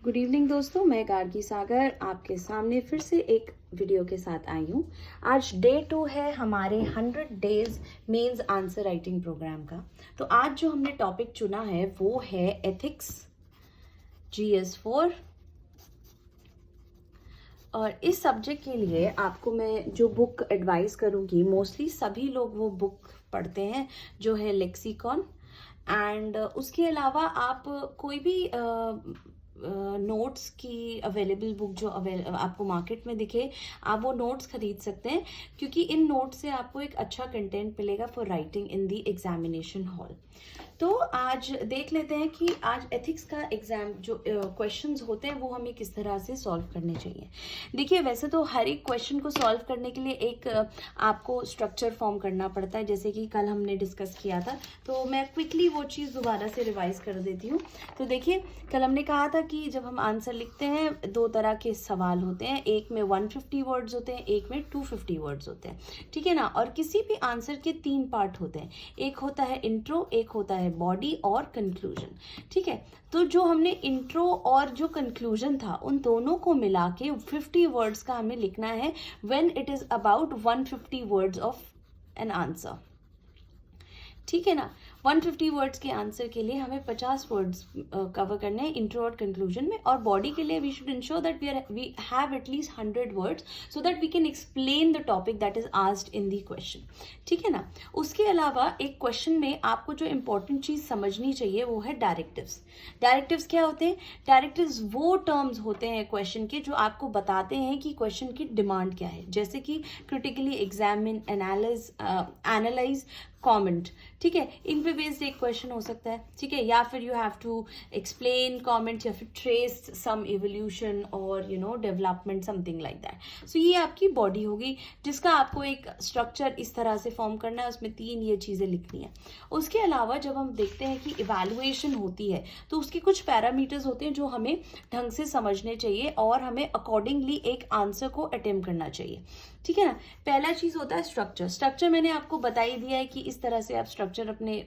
Good evening दोस्तों, मैं गार्गी सागर आपके सामने फिर से एक वीडियो के साथ आई हूँ। आज डे 2 है हमारे 100 days mains answer writing program का। तो आज जो हमने टॉपिक चुना है वो है एथिक्स GS4। और इस सब्जेक्ट के लिए आपको मैं जो बुक एडवाइस करूँगी, मोस्टली सभी लोग वो बुक पढ़ते हैं जो है लेक्सिकॉन। एंड उसके अलावा आप कोई भी नोट्स की अवेलेबल बुक जो आपको मार्केट में दिखे, आप वो नोट्स खरीद सकते हैं, क्योंकि इन नोट्स से आपको एक अच्छा कंटेंट मिलेगा for writing in the examination hall. तो आज देख लेते हैं कि आज एथिक्स का एग्जाम जो क्वेश्चंस होते हैं वो हमें किस तरह से सॉल्व करने चाहिए। देखिए, वैसे तो हर एक क्वेश्चन को सॉल्व करने के लिए एक आपको स्ट्रक्चर फॉर्म करना पड़ता है, जैसे कि कल हमने डिस्कस किया था। तो मैं क्विकली वो चीज़ दोबारा से रिवाइज कर देती हूँ। तो देखिए, कल हमने कहा था कि जब हम आंसर लिखते हैं दो तरह के सवाल होते हैं, एक में 150 वर्ड्स होते हैं, एक में 250 वर्ड्स होते हैं, ठीक है ना। और किसी भी आंसर के 3 पार्ट होते हैं, एक होता है इंट्रो, एक होता है बॉडी और कंक्लूजन, ठीक है। तो जो हमने इंट्रो और जो कंक्लूजन था उन दोनों को मिला के 50 वर्ड्स का हमें लिखना है when it is about 150 words of an answer, ठीक है ना। 150 वर्ड्स के आंसर के लिए हमें 50 वर्ड्स कवर करने हैं इंट्रो और कंक्लूजन में। और बॉडी के लिए we should ensure that we have at least 100 words so that we can explain the topic that is asked in the question, ठीक है ना। उसके अलावा एक क्वेश्चन में आपको जो इंपॉर्टेंट चीज समझनी चाहिए वो है डायरेक्टिव्स। डायरेक्टिव्स क्या होते हैं? डायरेक्टिव्स वो टर्म्स होते हैं क्वेश्चन के जो आपको बताते हैं कि क्वेश्चन की डिमांड क्या है, जैसे कि क्रिटिकली एग्जामिन, एनालाइज, कॉमेंट, ठीक है। इन पे बेस्ड एक क्वेश्चन हो सकता है, ठीक है। या फिर you have to explain, comment, या फिर ट्रेस सम इवोल्यूशन और development, something like that. So ये आपकी बॉडी होगी जिसका आपको एक स्ट्रक्चर इस तरह से फॉर्म करना है, उसमें 3 ये चीजें लिखनी है। उसके अलावा जब हम देखते हैं कि इवैल्यूएशन होती है तो उसके कुछ पैरामीटर्स होते हैं जो हमें ढंग से समझने चाहिए और हमें अकॉर्डिंगली एक आंसर को अटेम्प्ट करना चाहिए, ठीक है ना। पहला चीज होता है स्ट्रक्चर। स्ट्रक्चर मैंने आपको बता ही दिया है कि इस तरह से आप स्ट्रक्चर अपने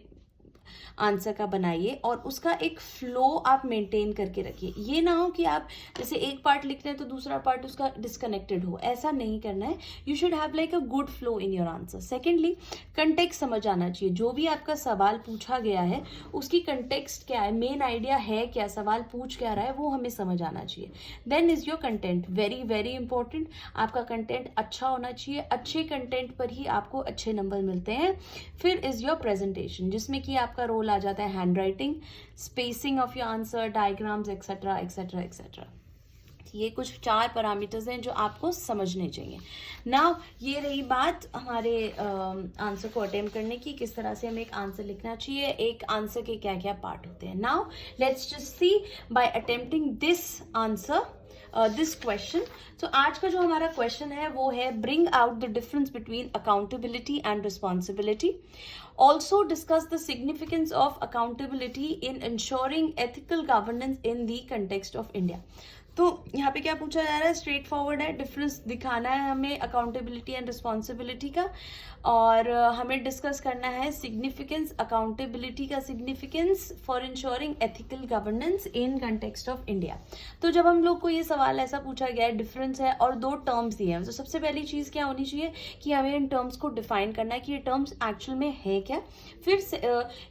आंसर का बनाइए और उसका एक फ्लो आप मेंटेन करके रखिए। ये ना हो कि आप जैसे एक पार्ट लिखते हैं तो दूसरा पार्ट उसका डिस्कनेक्टेड हो, ऐसा नहीं करना है। You should have like a good flow in your answer. Secondly, context समझ आना चाहिए। जो भी आपका सवाल पूछा गया है उसकी कंटेक्स्ट क्या है, मेन आइडिया है क्या, सवाल पूछ क्या रहा है, वो हमें समझ आना चाहिए। Then is your content, very very important. आपका कंटेंट अच्छा होना चाहिए, अच्छे कंटेंट पर ही आपको अच्छे नंबर मिलते हैं। फिर इज योर प्रेजेंटेशन, जिसमें कि आपका रोल आ जाता है hand writing, spacing of your answer, diagrams, etcetera etcetera etcetera. ये कुछ 4 पैरामीटर्स हैं जो आपको समझने चाहिए। नाउ ये रही बात हमारे आंसर को अटेम्प्ट करने की, किस तरह से हमें एक आंसर लिखना चाहिए, एक आंसर के क्या क्या पार्ट होते हैं। Now let's just see by attempting this answer, this question. तो आज का जो हमारा क्वेश्चन है वो है bring out the difference between accountability and responsibility. Also discuss the significance of accountability in ensuring ethical governance in the context of India. तो यहाँ पे क्या पूछा जा रहा है? स्ट्रेट फॉरवर्ड है, डिफरेंस दिखाना है हमें अकाउंटेबिलिटी एंड रिस्पॉन्सिबिलिटी का, और हमें डिस्कस करना है सिग्निफिकेंस, अकाउंटेबिलिटी का significance for ensuring ethical governance in context of India. तो जब हम लोग को ये सवाल ऐसा पूछा गया है, डिफरेंस है और 2 टर्म्स दिए हैं, तो सबसे पहली चीज़ क्या होनी चाहिए कि हमें इन टर्म्स को डिफाइन करना है कि ये टर्म्स एक्चुअल में है क्या। फिर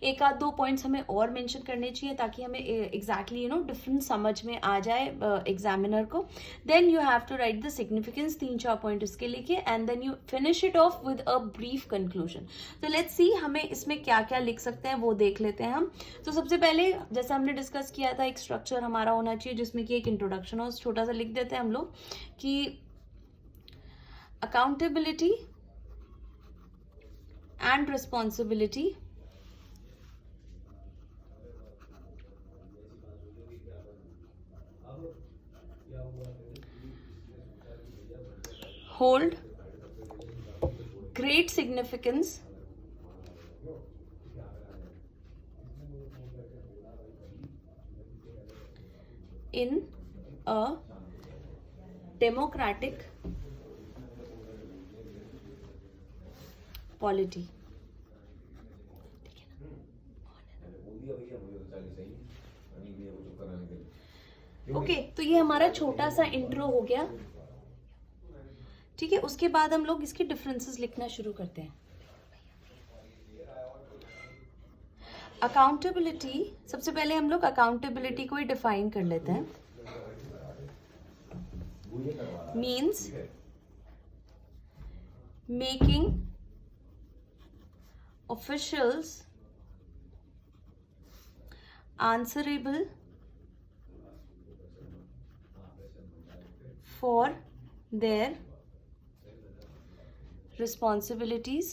एक आध 2 पॉइंट्स हमें और मेंशन करने चाहिए ताकि हमें एग्जैक्टली डिफरेंस समझ में आ जाए एग्जामिनर को। Then you have to write the significance, 3-4 point उसके लिखे, and then you finish it off with a brief conclusion. तो लेट्स सी हमें इसमें क्या क्या लिख सकते हैं वो देख लेते हैं हम। तो सबसे पहले जैसे हमने डिस्कस किया था, एक स्ट्रक्चर हमारा होना चाहिए जिसमें कि एक इंट्रोडक्शन हो, छोटा सा लिख देते हैं हम लोग कि accountability and responsibility hold great significance in a democratic polity. Okay, तो ये हमारा छोटा सा इंट्रो हो गया। ठीक है, उसके बाद हम लोग इसके डिफरेंसेस लिखना शुरू करते हैं। अकाउंटेबिलिटी, सबसे पहले हम लोग अकाउंटेबिलिटी को ही डिफाइन कर लेते हैं। Means making officials answerable for their responsibilities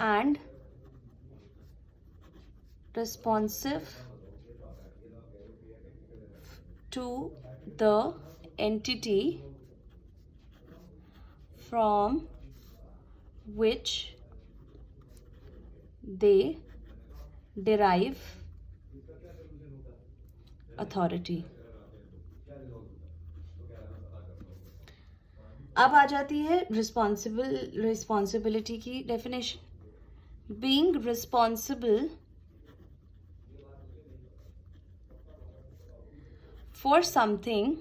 and responsive to the entity from which they derive authority. अब आ जाती है रिस्पॉन्सिबिलिटी की definition. Being responsible for something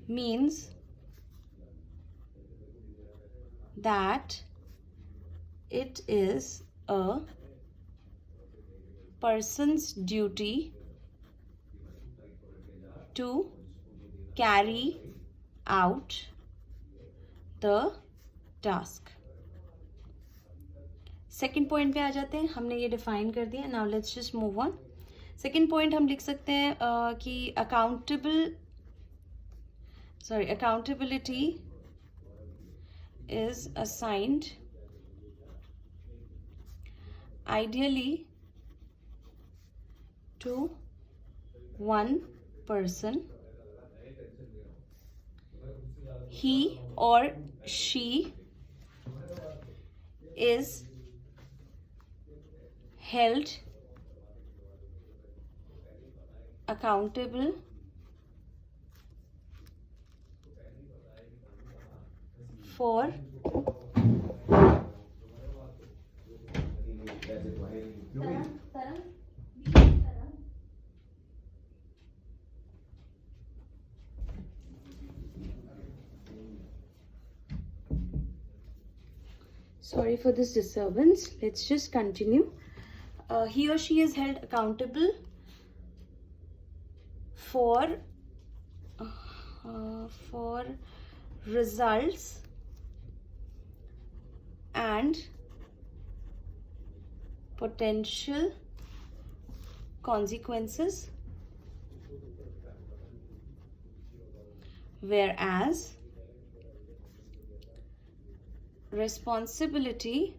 means that it is a person's duty to carry out the task. Second point पे आ जाते हैं। हमने ये define कर दिया। Now let's just move on. Second point हम लिख सकते हैं कि accountability is assigned ideally to one person. He or she is held accountable for sorry for this disturbance. Let's just continue. He or she is held accountable for results and potential consequences, whereas responsibility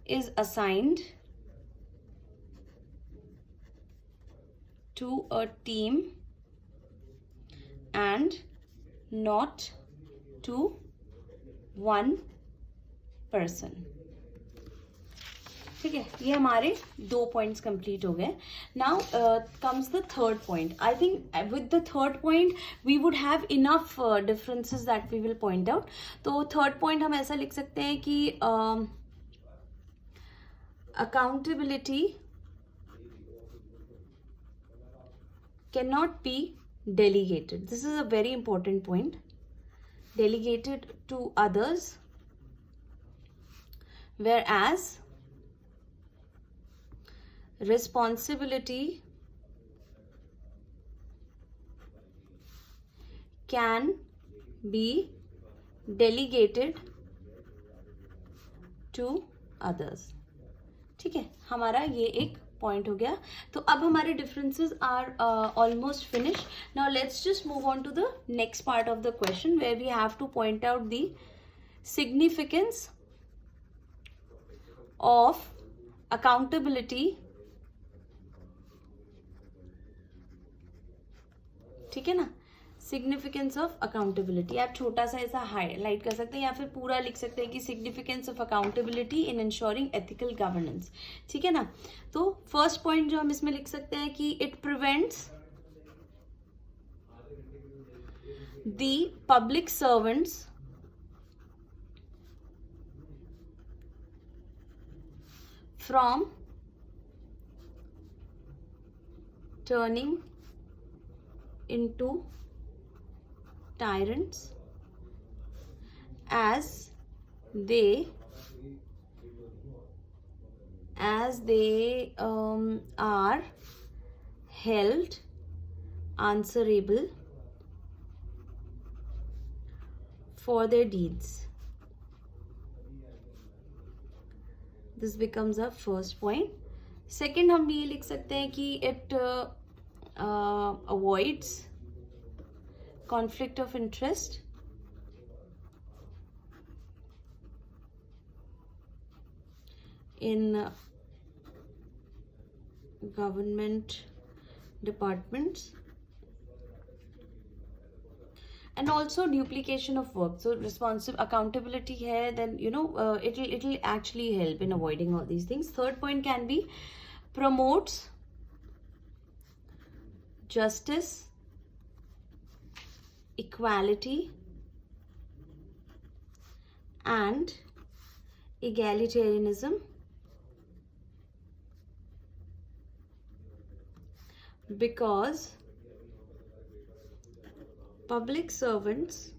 is assigned to a team and not to one person. ठीक है, ये हमारे 2 points complete हो गए। Now comes the third point. I think with the third point we would have enough differences that we will point out. तो third point हम ऐसा लिख सकते हैं कि accountability cannot be delegated. This is a very important point. Delegated to others, whereas responsibility can be delegated to others. ठीक है, हमारा ये एक पॉइंट हो गया। तो अब हमारे differences are almost finish. Now let's just move on to the next part of the question where we have to point out the significance of accountability. ठीक है ना, सिग्निफिकेंस ऑफ अकाउंटेबिलिटी आप छोटा सा ऐसा हाईलाइट कर सकते हैं या फिर पूरा लिख सकते हैं कि significance of accountability in ensuring ethical governance. ठीक है ना, तो फर्स्ट पॉइंट जो हम इसमें लिख सकते हैं कि it prevents the public servants from turning into tyrants as they are held answerable for their deeds. This becomes our first point. Second, हम ये लिख सकते हैं कि it avoids conflict of interest in government departments, and also duplication of work. So responsive accountability here, then it'll actually help in avoiding all these things. Third point can be promotes justice, equality, and egalitarianism because public servants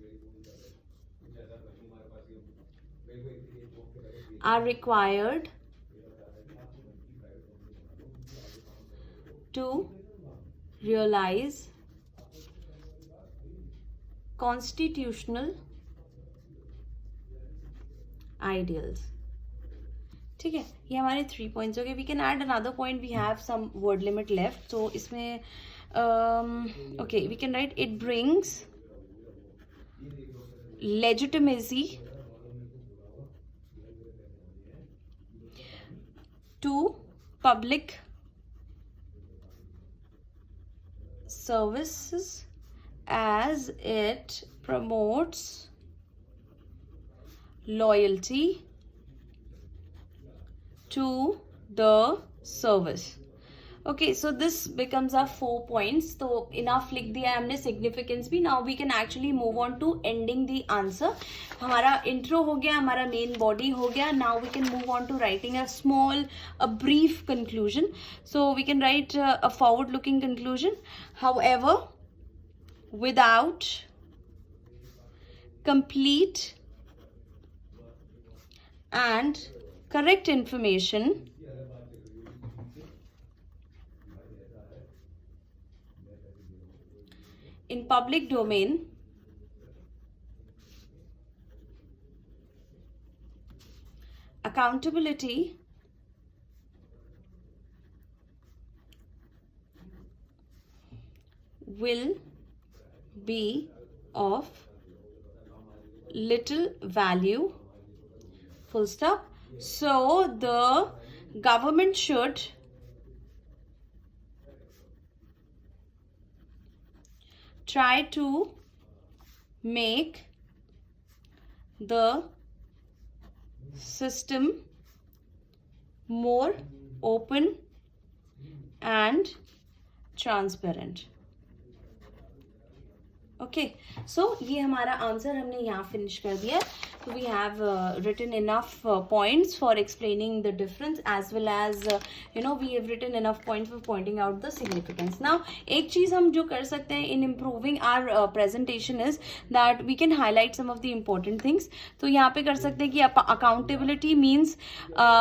are required to realize constitutional ideals. ठीक है, ये हमारे 3 points हो गए. We can add another point. We have some word limit left. So इसमें okay, we can write it brings legitimacy to public services as it promotes loyalty to the service. Okay, so this becomes our 4 points. So enough लिख दिया है हमने significance भी. Now we can actually move on to ending the answer. हमारा intro हो गया, हमारा main body हो गया. Now we can move on to writing a brief conclusion. So we can write a forward looking conclusion. However, without complete and correct information, in public domain, accountability will be of little value, full stop. So the government should try to make the system more open and transparent. Okay, so ये हमारा answer हमने यहाँ finish कर दिया. So we have written enough points for explaining the difference, as well as we have written enough points for pointing out the significance. Now एक चीज हम जो कर सकते हैं in improving our presentation is that we can highlight some of the important things. तो यहाँ पे कर सकते हैं कि accountability means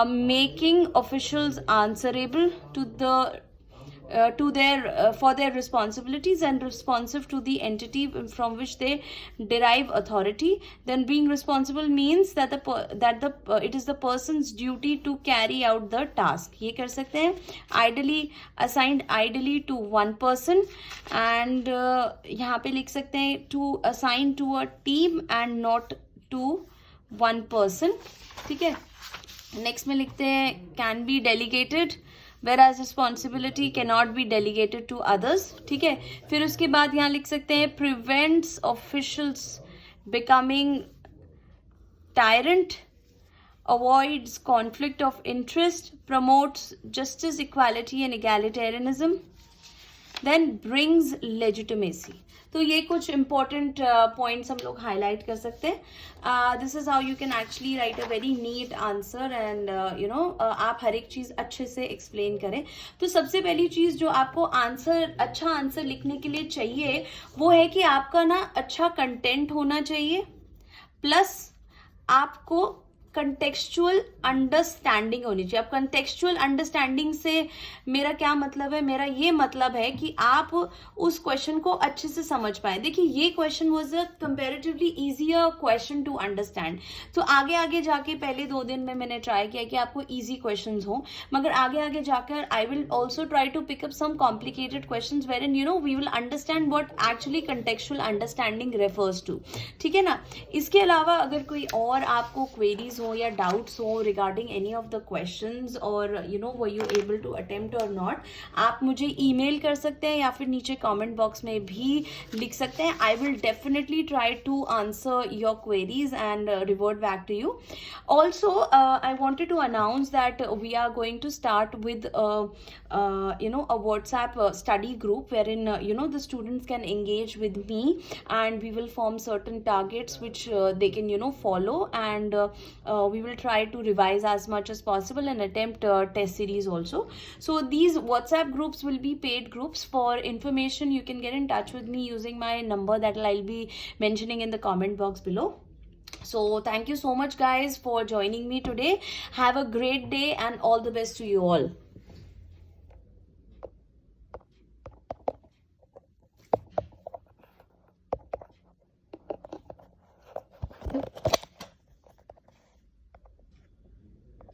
making officials answerable to the for their responsibilities and responsive to the entity from which they derive authority. Then being responsible means that it is the person's duty to carry out the task. ये कर सकते हैं. Ideally assigned ideally to one person, and यहाँ पे लिख सकते हैं to assign to a team and not to one person. ठीक है. Next में लिखते हैं can be delegated, whereas responsibility cannot be delegated to others. ठीक है. फिर उसके बाद यहाँ लिख सकते हैं prevents officials becoming tyrant, avoids conflict of interest, promotes justice, equality and egalitarianism, then brings legitimacy. तो ये कुछ इंपॉर्टेंट पॉइंट्स हम लोग हाईलाइट कर सकते हैं। This is how you can actually right a very neat answer and आप हर एक चीज अच्छे से एक्सप्लेन करें। तो सबसे पहली चीज जो आपको अच्छा आंसर लिखने के लिए चाहिए वो है कि आपका ना अच्छा कंटेंट होना चाहिए, प्लस आपको कंटेक्चुअल अंडरस्टैंडिंग होनी चाहिए। अब कंटेक्चुअल अंडरस्टैंडिंग से मेरा क्या मतलब है, मेरा ये मतलब है कि आप उस क्वेश्चन को अच्छे से समझ पाए। देखिए ये question was a comparatively easier question to understand. तो आगे आगे जाके पहले 2 दिन में मैंने ट्राई किया कि आपको इजी क्वेश्चंस हो, मगर आगे आगे जाकर I will also try to pick up some complicated questions wherein we will understand what actually contextual understanding refers to. ठीक है ना। इसके अलावा अगर कोई और आपको क्वेरीज हो या डाउट्स हो regarding any of the questions और were you able to attempt और नॉट, आप मुझे ईमेल कर सकते हैं या फिर नीचे कमेंट बॉक्स में भी लिख सकते हैं। I will definitely try to answer your queries and revert back to you. Also I wanted to announce that we are going to start with a WhatsApp study group wherein the students can engage with me and we will form certain targets which they can follow, and we will try to revise as much as possible and attempt test series also. So these WhatsApp groups will be paid groups. For information you can get in touch with me using my number that I'll be mentioning in the comment box below. So thank you so much guys for joining me today. Have a great day and all the best to you all.